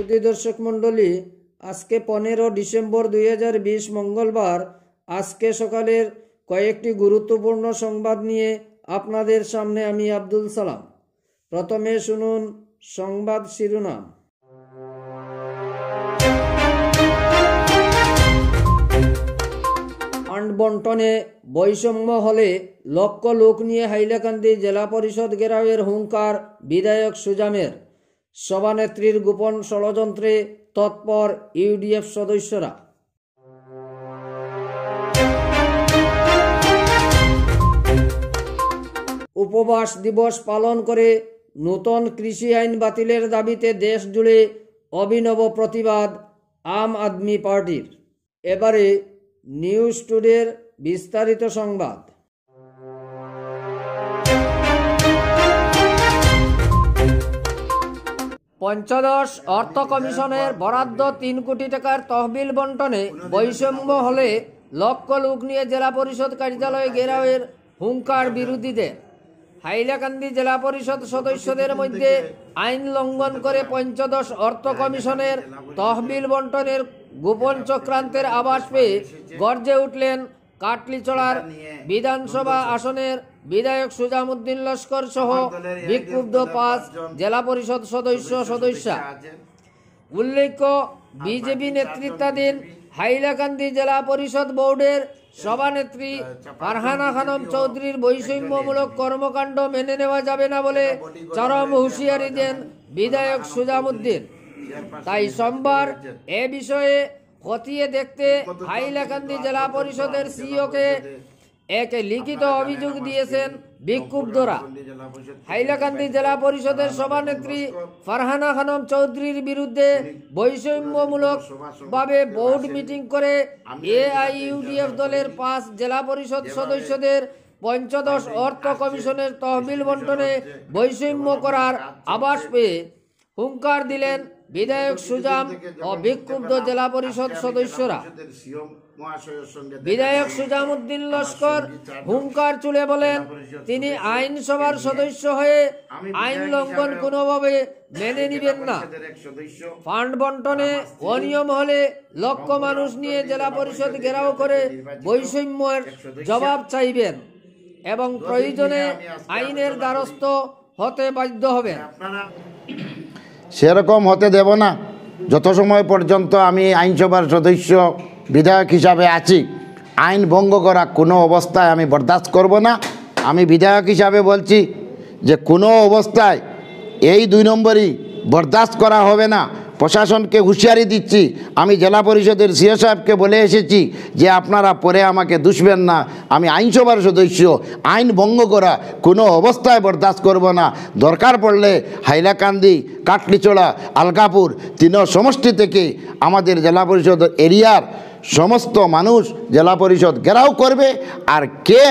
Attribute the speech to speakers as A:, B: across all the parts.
A: সুধী দর্শক মণ্ডলী, আজকে 15 ডিসেম্বর 2020 মঙ্গলবার। আজকে সকালের কয়েকটি গুরুত্বপূর্ণ সংবাদ নিয়ে আপনাদের সামনে আমি আব্দুল সালাম। প্রথমে শুনুন সংবাদ শিরোনাম। ফান্ড বন্টনে বৈষম্য হলে লক্ষ লোক নিয়ে হাইলাকান্দি জেলা পরিষদ ঘেরাওয়ের হুঙ্কার বিধায়ক সুজামের। সভানেত্রীর গোপন ষড়যন্ত্রে তৎপর ইউডিএফ সদস্যরা। উপবাস দিবস পালন করে নতুন কৃষি আইন বাতিলের দাবিতে দেশ জুড়ে অভিনব প্রতিবাদ আম আদমি পার্টির। এবারে নিউজ টুডের বিস্তারিত সংবাদ। পঞ্চদশ অর্থ কমিশনের বরাদ্দ 3 কোটি টাকার তহবিল বন্টনে বৈষম্য হলে লক্ষ লোক নিয়ে জেলা পরিষদ কার্যালয়ে ঘেরাওয়ের হুঙ্কার বিরোধীদের। হাইলাকান্দি জেলা পরিষদ সদস্যদের মধ্যে আইন লঙ্ঘন করে পঞ্চদশ অর্থ কমিশনের তহবিল বন্টনের গোপন চক্রান্তের আভাস পেয়ে গর্জে উঠলেন কাটলিচড়ার বিধানসভা আসনের বিধায়ক সুজামউদ্দিন লস্কর সহ বিক্ষুব্ধ 5 জেলা পরিষদ সদস্যা। উল্লেখ্য, বিজেপি নেতৃত্বাধীন হাইলাকান্দি জেলা পরিষদ বোর্ডের সভানেত্রী ফারহানা খানম চৌধুরীর বৈষম্যমূলক কর্মকাণ্ড মেনে নেওয়া যাবে না বলে চরম হুঁশিয়ারি দেন বিধায়ক সুজামউদ্দিন। তাই সোমবার এ বিষয়ে খতিয়ে দেখতে হাইলাকান্দি জেলা পরিষদের সিইওকে এক লিখিত অভিযোগ দিয়েছেন বিক্ষুব্ধরা। হাইলাকান্দি জেলা পরিষদের সভানেত্রী ফারহানা খানম চৌধুরীর বিরুদ্ধে বৈষম্যমূলক ভাবে বোর্ড মিটিং করে এআইইউডিএফ দলের 5 জেলা পরিষদ সদস্যদের পঞ্চদশ অর্থ কমিশনের তহবিল বন্টনে বৈষম্য করার আভাস পেয়ে হুঙ্কার দিলেন বিধায়ক সুজাম ও বিক্ষুব্ধ জেলা পরিষদ সদস্যরা। বিধায়ক সুজামউদ্দিন লস্কর হুঙ্কার তুলে বলেন, তিনি আইনসভার সদস্য হয়ে আইন লঙ্ঘন কোনোভাবে মেনে নিবেন না। ফান্ড বন্টনে অনিয়ম হলে লক্ষ মানুষ নিয়ে জেলা পরিষদ ঘেরাও করে বৈষম্যের জবাব চাইবেন এবং প্রয়োজনে আইনের দ্বারস্থ হতে বাধ্য হবেন।
B: সেরকম হতে দেব না। যত সময় পর্যন্ত আমি আইনসভার সদস্য বিধায়ক হিসাবে আছি, আইন ভঙ্গ করা কোনো অবস্থায় আমি বরদাস্ত করব না। আমি বিধায়ক হিসাবে বলছি যে কোনো অবস্থায় এই 2 নম্বরই বরদাস্ত করা হবে না। প্রশাসনকে হুঁশিয়ারি দিচ্ছি। আমি জেলা পরিষদের সিও সাহেবকে বলে এসেছি যে আপনারা পরে আমাকে দুষবেন না। আমি আইনসভার সদস্য, আইন ভঙ্গ করা কোনো অবস্থায় বরদাস্ত করব না। দরকার পড়লে হাইলাকান্দি, কাটলিচড়া, আলগাপুর 3 সমষ্টি থেকে আমাদের জেলা পরিষদ এরিয়ার সমস্ত মানুষ জেলা পরিষদ ঘেরাও করবে, আর কে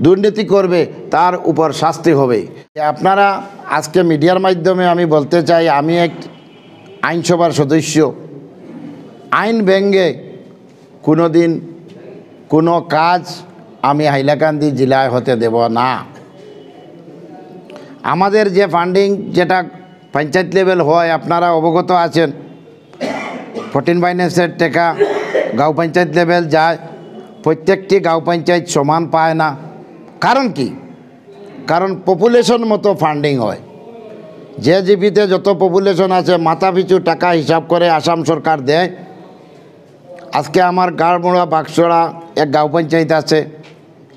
B: দুর্নীতি করবে তার উপর শাস্তি হবে। আপনারা আজকে মিডিয়ার মাধ্যমে আমি বলতে চাই, আমি এক আইনসভার সদস্য। আইন ভেঙে কোনো দিন কোনো কাজ আমি হাইলাকান্দি জেলায় হতে দেব না। আমাদের যে ফান্ডিং যেটা পঞ্চায়েত লেভেল হয়, আপনারা অবগত আছেন, 14 ফাইন্যান্সের টাকা গাঁও পঞ্চায়েত লেভেল যায়। প্রত্যেকটি গাঁও পঞ্চায়েত সমান পায় না। কারণ কি? কারণ পপুলেশন মতো ফান্ডিং হয়। যে জিপিতে যত পপুলেশন আছে মাথা পিছু টাকা হিসাব করে আসাম সরকার দেয়। আজকে আমার গাড়মোড়া বাক্সড়া এক গাঁও পঞ্চায়েত আছে,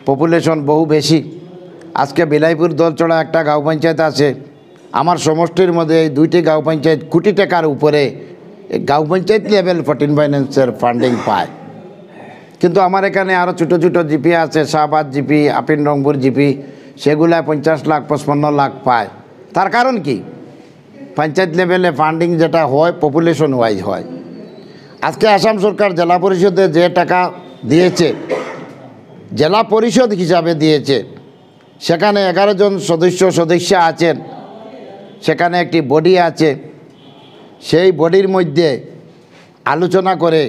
B: পপুলেশন বহু বেশি। আজকে বিলাইপুর দলচড়া একটা গাঁও পঞ্চায়েত আছে। আমার সমষ্টির মধ্যে এই 2টি গাঁও পঞ্চায়েত কোটি টাকার উপরে গাঁও পঞ্চায়েত লেভেল 14 ফাইন্যান্সের ফান্ডিং পায়। কিন্তু আমার এখানে আরও ছোটো ছোটো জিপি আছে, শাহবাদ জিপি, আপিন রংপুর জিপি, সেগুলা 50 লাখ 55 লাখ পায়। তার কারণ কি? পঞ্চায়েত লেভেলে ফান্ডিং যেটা হয় পপুলেশন ওয়াইজ হয়। আজকে আসাম সরকার জেলা পরিষদে যে টাকা দিয়েছে, জেলা পরিষদ হিসাবে দিয়েছে, সেখানে 11 জন সদস্য আছেন, সেখানে একটি বডি আছে। সেই বডির মধ্যে আলোচনা করে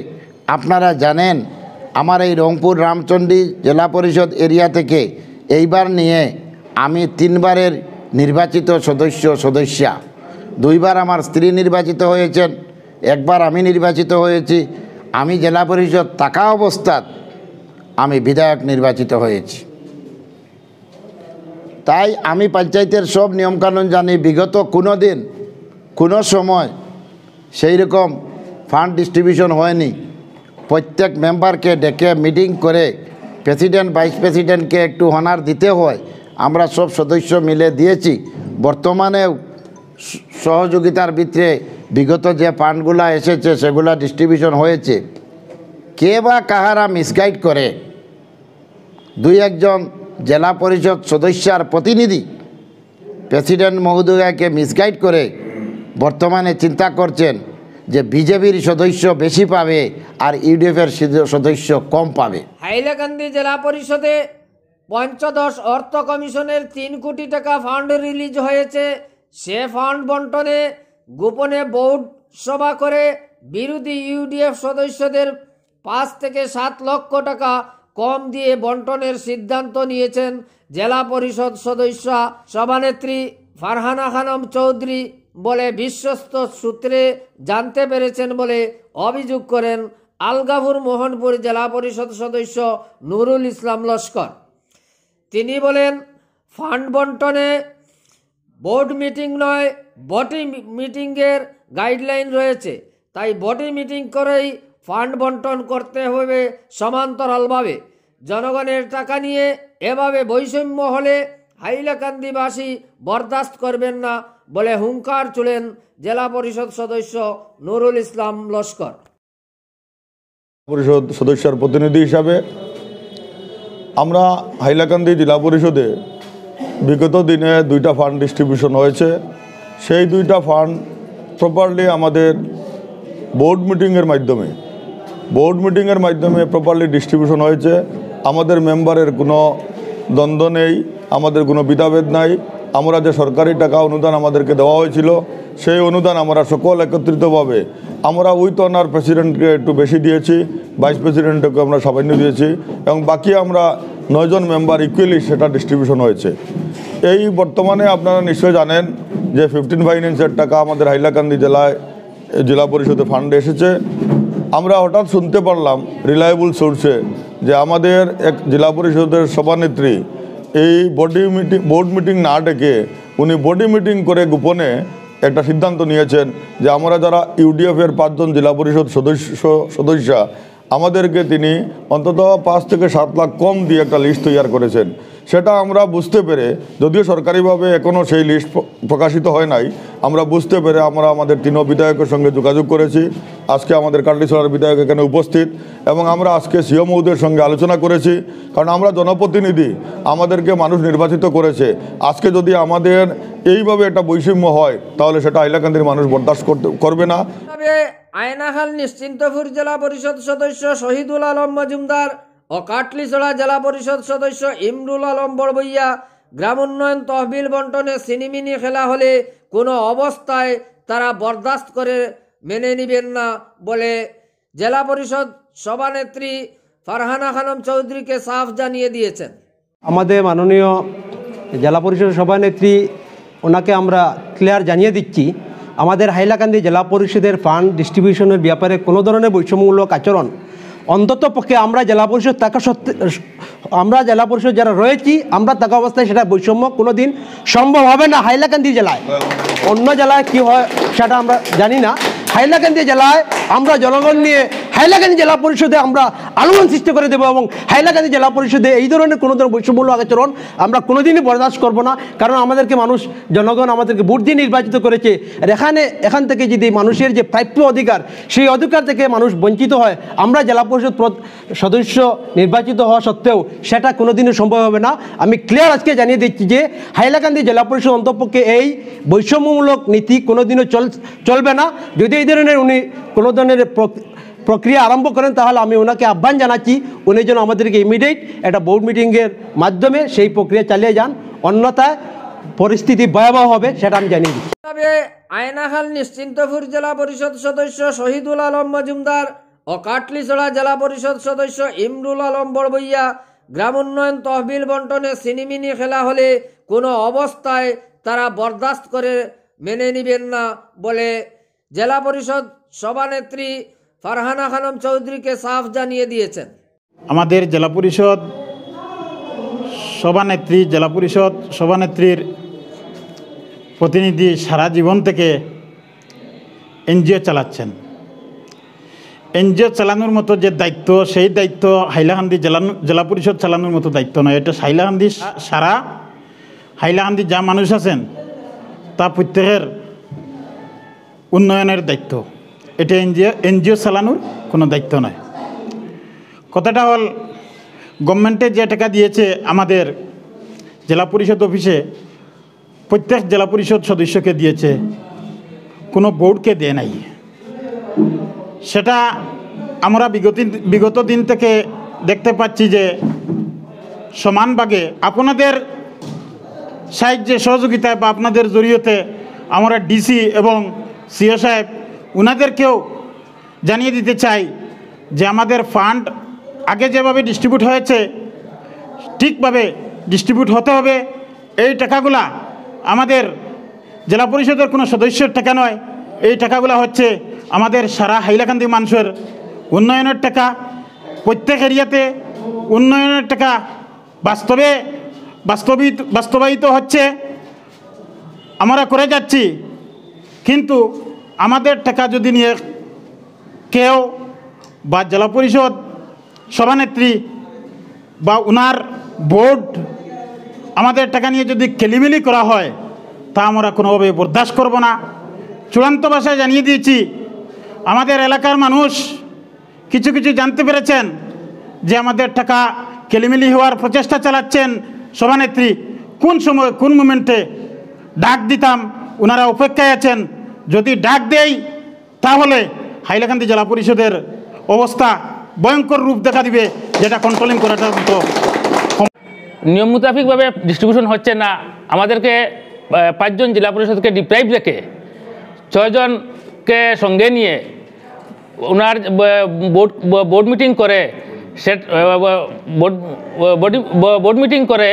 B: আপনারা জানেন আমার এই রংপুর রামচন্ডী জেলা পরিষদ এরিয়া থেকে এইবার নিয়ে আমি 3 বারের নির্বাচিত সদস্যা। 2 বার আমার স্ত্রী নির্বাচিত হয়েছেন, একবার আমি নির্বাচিত হয়েছি, আমি জেলা পরিষদ থাকা অবস্থাত আমি বিধায়ক নির্বাচিত হয়েছি। তাই আমি পঞ্চায়েতের সব নিয়মকানুন জানি। বিগত কোনো দিন কোনো সময় সেই রকম ফান্ড ডিস্ট্রিবিউশন হয়নি। প্রত্যেক মেম্বারকে ডেকে মিটিং করে প্রেসিডেন্ট ভাইস প্রেসিডেন্টকে একটু অনার দিতে হয়, আমরা সব সদস্য মিলে দিয়েছি। বর্তমানেও সহযোগিতার ভিতরে বিগত যে ফান্ডগুলো এসেছে সেগুলো ডিস্ট্রিবিউশন হয়েছে। কে বা কাহারা মিসগাইড করে, দুই একজন জেলা পরিষদ সদস্যার প্রতিনিধি প্রেসিডেন্ট মহোদয়কে মিসগাইড করে বর্তমানে চিন্তা করছেন যে বিজেপির সদস্য বেশি পাবে আর ইউডিএফের সদস্য কম পাবে।
A: হাইলাকান্দি জেলা পরিষদে পঞ্চদশ অর্থ কমিশনের 3 কোটি টাকা ফান্ড রিলিজ হয়েছে। সে ফান্ড বন্টনে গোপনে বোর্ড সভা করে বিরোধী ইউডিএফ সদস্যদের 5 থেকে 7 লক্ষ টাকা কম দিয়ে বন্টনের সিদ্ধান্ত নিয়েছেন জেলা পরিষদ সদস্য সভানেত্রী ফারহানা খানম চৌধুরী বলে বিশ্বস্ত সূত্রে জানতে পেরেছেন বলে অভিযোগ করেন আলগাপুর মোহনপুর জেলা পরিষদ সদস্য নুরুল ইসলাম লস্কর। তিনি বলেন, ফান্ড বন্টনে বোর্ড মিটিং নয়, বডি মিটিংয়ের গাইডলাইন রয়েছে। তাই বডি মিটিং করেই ফান্ড বন্টন করতে হবে সমান্তরালভাবে। জনগণের টাকা নিয়ে এভাবে বৈষম্য হলে হাইলাকান্দিবাসী বরদাস্ত করবেন না বলে হুঙ্কার তুলেন জেলা পরিষদ সদস্য নুরুল ইসলাম লস্কর।
C: পরিষদ সদস্যের প্রতিনিধি হিসাবে আমরা হাইলাকান্দি জেলা পরিষদে বিগত দিনে 2টা ফান্ড ডিস্ট্রিবিউশন হয়েছে। সেই 2টা ফান্ড প্রপারলি আমাদের বোর্ড মিটিংয়ের মাধ্যমে প্রপারলি ডিস্ট্রিবিউশন হয়েছে। আমাদের মেম্বারের কোনো দ্বন্দ্ব নেই, আমাদের কোনো বিধাভেদ নাই। আমরা যে সরকারি টাকা অনুদান আমাদেরকে দেওয়া হয়েছিল সেই অনুদান আমরা সকল একত্রিতভাবে আমরা উইথ অনার প্রেসিডেন্টকে একটু বেশি দিয়েছি, ভাইস প্রেসিডেন্টকে আমরা সামান্য দিয়েছি এবং বাকি আমরা 9 জন মেম্বার ইকুয়ালি সেটা ডিস্ট্রিবিউশন হয়েছে। এই বর্তমানে আপনারা নিশ্চয় জানেন যে 15 ফাইন্যান্সের টাকা আমাদের হাইলাকান্দি জেলা পরিষদে ফান্ডে এসেছে। আমরা হঠাৎ শুনতে পারলাম রিলায়েবল সোর্সে যে আমাদের এক জেলা পরিষদের সভানেত্রী এই বোর্ড মিটিং না ডেকে উনি বডি মিটিং করে গোপনে একটা সিদ্ধান্ত নিয়েছেন যে আমরা যারা ইউডিএফের 5 জন জেলা পরিষদ সদস্য আমাদেরকে তিনি অন্তত 5 থেকে 7 লাখ কম দিয়ে একটা লিস্ট তৈরি করেছেন। সেটা আমরা বুঝতে পেরে, যদিও সরকারিভাবে এখনও সেই লিস্ট প্রকাশিত হয় নাই, আমরা বুঝতে পেরে আমরা আমাদের 3 বিধায়কের সঙ্গে যোগাযোগ করেছি। আজকে আমাদের কাটলিছড়ার বিধায়ক এখানে উপস্থিত এবং আমরা আজকে সিও মহোদয়ের সঙ্গে আলোচনা করেছি। কারণ আমরা জনপ্রতিনিধি, আমাদেরকে মানুষ নির্বাচিত করেছে। আজকে যদি আমাদের এইভাবে একটা বৈষম্য হয় তাহলে সেটা হাইলাকান্দির মানুষ বরদাস্ত করবে না।
A: আয়নাখাল নিশ্চিন্তপুর জেলা পরিষদ সদস্য শহীদুল আলম মজুমদার ও কাটলিছড়া জেলা পরিষদ সদস্য ইমরুল আলম বড়বইয়া গ্রাম উন্নয়ন তহবিল বন্টনে সিনিমিনি খেলা হলে কোনো অবস্থায় তারা বরদাস্ত করে মেনে নেবেন না বলে জেলা পরিষদ সভানেত্রী ফারহানা খানম চৌধুরীকে সাফ জানিয়ে দিয়েছেন।
D: আমাদের মাননীয় জেলা পরিষদ সভানেত্রী ওনাকে আমরা ক্লিয়ার জানিয়ে দিচ্ছি, আমাদের হাইলাকান্দি জেলা পরিষদের ফান্ড ডিস্ট্রিবিউশনের ব্যাপারে কোনো ধরনের বৈষম্যমূলক আচরণ অন্তত পক্ষে আমরা জেলা পরিষদ যারা রয়েছি আমরা থাকা অবস্থায় সেটা বৈষম্য কোনো দিন সম্ভব হবে না। হাইলাকান্দি জেলায়, অন্য জেলায় কি হয় সেটা আমরা জানি না। হাইলাকান্দি জেলায় আমরা জনগণ নিয়ে হাইলাকান্দি জেলা পরিষদে আমরা আলোড়ন সৃষ্টি করে দেবো এবং হাইলাকান্দি জেলা পরিষদে এই ধরনের কোনো ধরনের বৈষম্যমূলক আচরণ আমরা কোনোদিনই বরদাস্ত করব না। কারণ আমাদেরকে জনগণ আমাদেরকে ভোট দিয়ে নির্বাচিত করেছে। আর এখান থেকে যদি মানুষের যে প্রাপ্য অধিকার সেই অধিকার থেকে মানুষ বঞ্চিত হয়, আমরা জেলা পরিষদ সদস্য নির্বাচিত হওয়া সত্ত্বেও সেটা কোনোদিনই সম্ভব হবে না। আমি ক্লিয়ার আজকে জানিয়ে দিচ্ছি যে হাইলাকান্দি জেলা পরিষদ অন্তপক্ষে এই বৈষম্যমূলক নীতি কোনোদিনও চলবে না। যদি এই ধরনের উনি কোনো ধরনের প্রক্রিয়া আরম্ভ করেন তাহলে আমি ওনাকে আহ্বান জানাচ্ছি উনি যেন আমাদেরকে ইমিডিয়েট একটা বোর্ড মিটিংয়ের মাধ্যমে সেই প্রক্রিয়া চালিয়ে যান, অন্যথায় পরিস্থিতি ভয়াবহ হবে সেটা আমি জানিয়ে দিচ্ছি।
A: আয়নাখাল নিশ্চিন্তপুর জেলা পরিষদ সদস্য শহীদুল আলম মজুমদার ও কাটলিছড়া জেলা পরিষদ সদস্য ইমরুল আলম বড়বইয়া গ্রাম উন্নয়ন তহবিল বন্টনে সিনিমিনি খেলা হলে কোনো অবস্থায় তারা বরদাস্ত করে মেনে নেবেন না বলে জেলা পরিষদ সভানেত্রী ফারহানা খানম চৌধুরীকে সাফ জানিয়ে দিয়েছেন।
E: আমাদের জেলা পরিষদ সভানেত্রী, জেলা পরিষদ সভানেত্রীর প্রতিনিধি সারা জীবন থেকে এনজিও চালাচ্ছেন। এনজিও চালানোর মতো যে দায়িত্ব, সেই দায়িত্ব হাইলাকান্দি জেলা পরিষদ চালানোর মতো দায়িত্ব নয়। এটা হাইলাকান্দি সারা হাইলাকান্দি যা মানুষ আছেন তা প্রত্যেকের উন্নয়নের দায়িত্ব। এটা এনজিও চালানোর কোনো দায়িত্ব নয়। কথাটা হল, গভর্নমেন্টে যে টাকা দিয়েছে আমাদের জেলা পরিষদ অফিসে, প্রত্যেক জেলা পরিষদ সদস্যকে দিয়েছে, কোনো বোর্ডকে দেয় নাই। সেটা আমরা বিগত দিন থেকে দেখতে পাচ্ছি যে সমান ভাগে আপনাদের সাহায্যে সহযোগিতায় বা আপনাদের জড়িয়েতে আমরা ডিসি এবং সিও সাহেব উনাদেরকেও জানিয়ে দিতে চাই যে আমাদের ফান্ড আগে যেভাবে ডিস্ট্রিবিউট হয়েছে ঠিকভাবে ডিস্ট্রিবিউট হতে হবে। এই টাকাগুলা আমাদের জেলা পরিষদের কোনো সদস্যের টাকা নয়, এই টাকাগুলা হচ্ছে আমাদের সারা হাইলাকান্দি মানুষের উন্নয়নের টাকা। প্রত্যেক এরিয়াতে উন্নয়নের টাকা বাস্তবায়িত হচ্ছে, আমরা করে যাচ্ছি। কিন্তু আমাদের টাকা যদি নিয়ে কেউ বা জেলা পরিষদ সভানেত্রী বা উনার বোর্ড আমাদের টাকা নিয়ে যদি কেলিমিলি করা হয়, তা আমরা কোনোভাবে বরদাস্ত করব না। চূড়ান্ত ভাষায় জানিয়ে দিয়েছি, আমাদের এলাকার মানুষ কিছু জানতে পেরেছেন যে আমাদের টাকা কেলিমিলি হওয়ার প্রচেষ্টা চালাচ্ছেন সভানেত্রী। কোন সময় কোন মোমেন্টে ডাক দিতাম ওনারা অপেক্ষায় আছেন। যদি ডাক দেই তাহলে হাইলাকান্দি জেলা পরিষদের অবস্থা ভয়ঙ্কর রূপ দেখা দিবে, যেটা কন্ট্রোলিং করাটা মতো
F: নিয়ম মোতাবিকভাবে ডিস্ট্রিবিউশন হচ্ছে না। আমাদেরকে 5 জন জেলা পরিষদকে ডিপ্রাইভ রেখে 6 জনকে সঙ্গে নিয়ে ওনার বোর্ড মিটিং করে বোর্ড মিটিং করে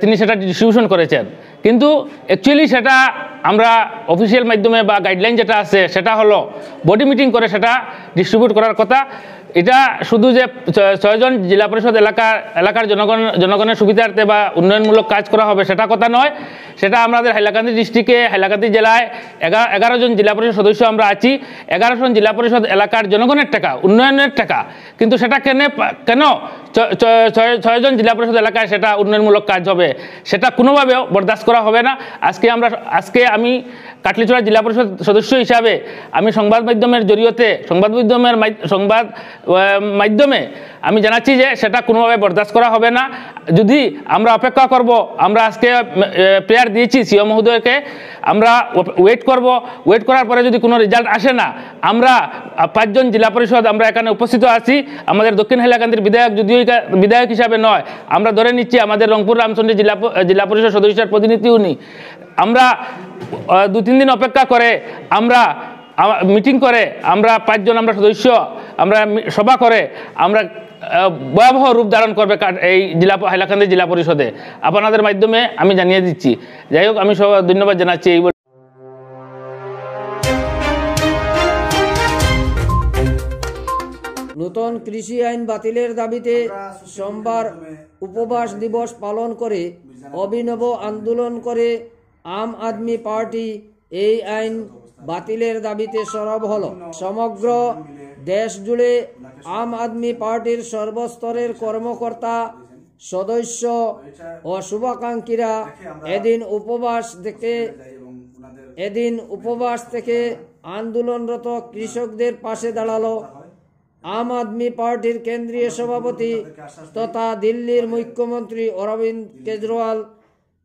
F: তিনি সেটা ডিস্ট্রিবিউশন করেছেন। কিন্তু অ্যাকচুয়ালি সেটা আমরা অফিসিয়াল মাধ্যমে বা গাইডলাইন যেটা আছে সেটা হলো বডি মিটিং করে সেটা ডিস্ট্রিবিউট করার কথা। এটা শুধু যে 6 জন জেলা পরিষদ এলাকার জনগণের সুবিধার্থে বা উন্নয়নমূলক কাজ করা হবে সেটা কথা নয়। সেটা আমাদের হাইলাকান্দি ডিস্ট্রিক্টে হাইলাকান্দি জেলায় 11 জন জেলা পরিষদ সদস্য আমরা আছি। 11 জন জেলা পরিষদ এলাকার জনগণের টাকা, উন্নয়নের টাকা, কিন্তু সেটা কেন 6 জন জেলা পরিষদ এলাকায় সেটা উন্নয়নমূলক কাজ হবে, সেটা কোনোভাবেও বরদাস্ত করা হবে না। আজকে আমি কাটলিছড়া জেলা পরিষদ সদস্য হিসাবে আমি সংবাদ মাধ্যমে আমি জানাচ্ছি যে সেটা কোনোভাবে বরদাস্ত করা হবে না। যদি আমরা অপেক্ষা করব, আমরা আজকে প্রেয়ার দিয়েছি সিও মহোদয়কে, আমরা ওয়েট করার পরে যদি কোনো রেজাল্ট আসে না, আমরা 5 জন জেলা পরিষদ আমরা এখানে উপস্থিত আছি। আমাদের দক্ষিণ হাইলাকান্দির বিধায়ক যদিও বিধায়ক হিসাবে নয়, আমরা ধরে নিচ্ছি আমাদের রংপুর রামচন্দ্রী জেলা পরিষদ সদস্যের প্রতিনিধি উনি। আমরা 2-3 দিন অপেক্ষা করে আমরা মিটিং করে আমরা 5 জন আমরা সদস্য আমরা সভা করে আমরা ভয়াবহ রূপ ধারণ করবে এই হাইলাকান্দি জেলা পরিষদে। আপনাদের মাধ্যমে আমি জানিয়ে দিচ্ছি। যাই হোক, আমি সবাই ধন্যবাদ জানাচ্ছি। এই
A: নতুন কৃষি আইন বাতিলের দাবিতে সোমবার উপবাস দিবস পালন করে অভিনব আন্দোলন করে আম আদমি পার্টি। এই আইন বাতিলের দাবিতে সরব হলো। সমগ্র দেশ জুড়ে আম আদমি পার্টির সর্বস্তরের কর্মকর্তা, সদস্য ও শুভাকাঙ্ক্ষীরা এদিন উপবাস থেকে আন্দোলনরত কৃষকদের পাশে দাঁড়ালো। আম আদমি পার্টির কেন্দ্রীয় সভাপতি তথা দিল্লির মুখ্যমন্ত্রী অরবিন্দ কেজরিওয়াল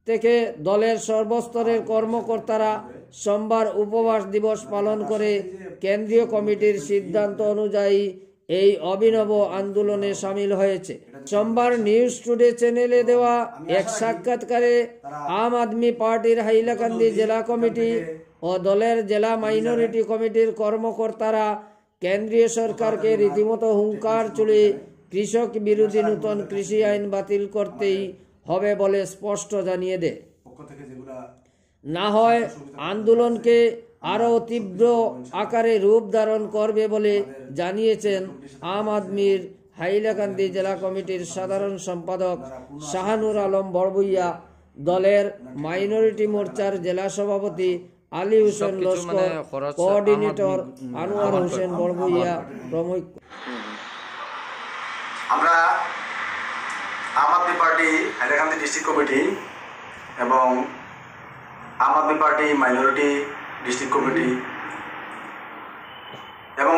A: থেকে দলের সর্বস্তরের কর্মকর্তারা সোমবার উপবাস দিবস পালন করে কেন্দ্রীয় কমিটির সিদ্ধান্ত অনুযায়ী এই অভিনব আন্দোলনে সামিল হয়েছে। সোমবার নিউজ টুডে চ্যানেলে দেওয়া এক সাক্ষাৎকারে আম আদমি পার্টির হাইলাকান্দি জেলা কমিটি ও দলের জেলা মাইনরিটি কমিটির কর্মকর্তারা কেন্দ্রীয় সরকারকে রীতিমতো হুঙ্কার চলে কৃষক বিরোধী নতুন কৃষি আইন বাতিল করতেই হবে বলে স্পষ্ট জানিয়ে দেয়। না হয় আন্দোলনকে আরও তীব্র আকারে রূপ ধারণ করবে বলে জানিয়েছেন আম আদমির হাইলাকান্দি জেলা কমিটির সাধারণ সম্পাদক শাহানুর আলম বড়বুইয়া, দলের মাইনরিটি মোর্চার জেলা সভাপতি আলী হোসেন লস্কর, কোঅর্ডিনেটর আনোয়ার হোসেন বড়বুইয়া প্রমুখ।
G: আমরা আম আদমি পার্টি হাইলাকান্দি ডিস্ট্রিক্ট কমিটি এবং আম আদমি পার্টি মাইনরিটি ডিস্ট্রিক্ট কমিটি এবং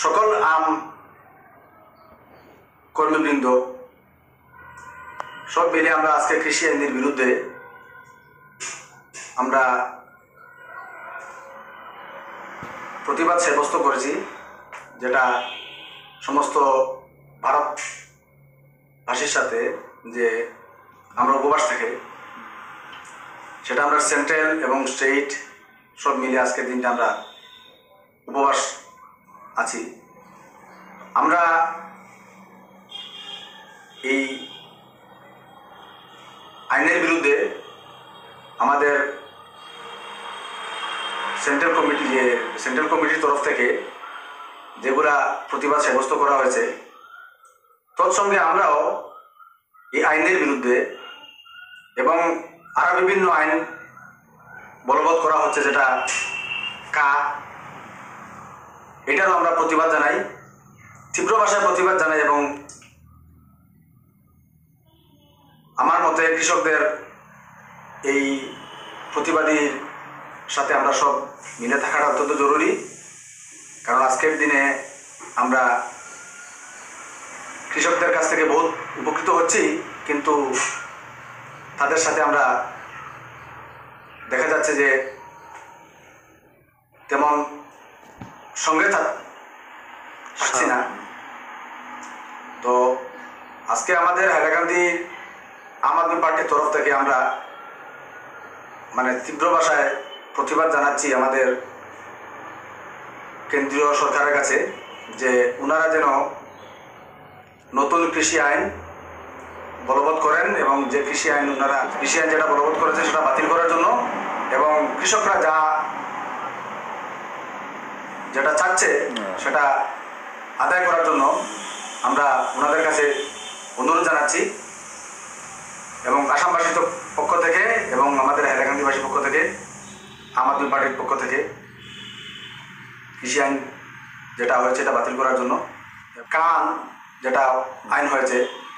G: সকল আম কর্মীবৃন্দ সব মিলে আমরা আজকে কৃষি আইনের বিরুদ্ধে আমরা প্রতিবাদ সাব্যস্ত করেছি, যেটা সমস্ত ভারতবাসীর সাথে যে আমরা উপবাস থেকে, সেটা আমরা সেন্ট্রাল এবং স্টেট সব মিলে আজকের দিনটা আমরা উপবাস আছি। আমরা এই আইনের বিরুদ্ধে আমাদের সেন্ট্রাল কমিটির তরফ থেকে যেগুলা প্রতিবাদ সাব্যস্ত করা হয়েছে, তৎসঙ্গে আমরাও এই আইনের বিরুদ্ধে এবং আরও বিভিন্ন আইন বলবৎ করা হচ্ছে, যেটা এটারও আমরা প্রতিবাদ জানাই, তীব্র ভাষায় প্রতিবাদ জানাই। এবং আমার মতে কৃষকদের এই প্রতিবাদীর সাথে আমরা সব মিলে থাকাটা অত্যন্ত জরুরি, কারণ আজকের দিনে আমরা কৃষকদের কাছ থেকে বহুত উপকৃত হচ্ছি, কিন্তু তাদের সাথে আমরা দেখা যাচ্ছে যে তেমন সঙ্গে থাকছি না। তো আজকে আমাদের হাইলাকান্দি আম আদমি পার্টির তরফ থেকে আমরা তীব্র ভাষায় প্রতিবাদ জানাচ্ছি আমাদের কেন্দ্রীয় সরকারের কাছে, যে ওনারা যেন নতুন কৃষি আইন বলবৎ করেন এবং যে কৃষি আইন যেটা বলবৎ করেছে সেটা বাতিল করার জন্য, এবং কৃষকরা যেটা চাচ্ছে সেটা আদায় করার জন্য আমরা ওনাদের কাছে অনুরোধ জানাচ্ছি। এবং আসামবাসীর পক্ষ থেকে এবং আমাদের হাইলাকান্দিবাসীর পক্ষ থেকে, আম আদমি পার্টির পক্ষ থেকে কৃষি আইন যেটা হয়েছে এটা বাতিল করার জন্য, যেটা আইন হয়েছে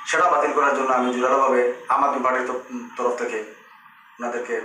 G: সেটা বাতিল করার জন্য আমি জোরালোভাবে আম আদমি পার্টির তরফ থেকে ওনাদেরকে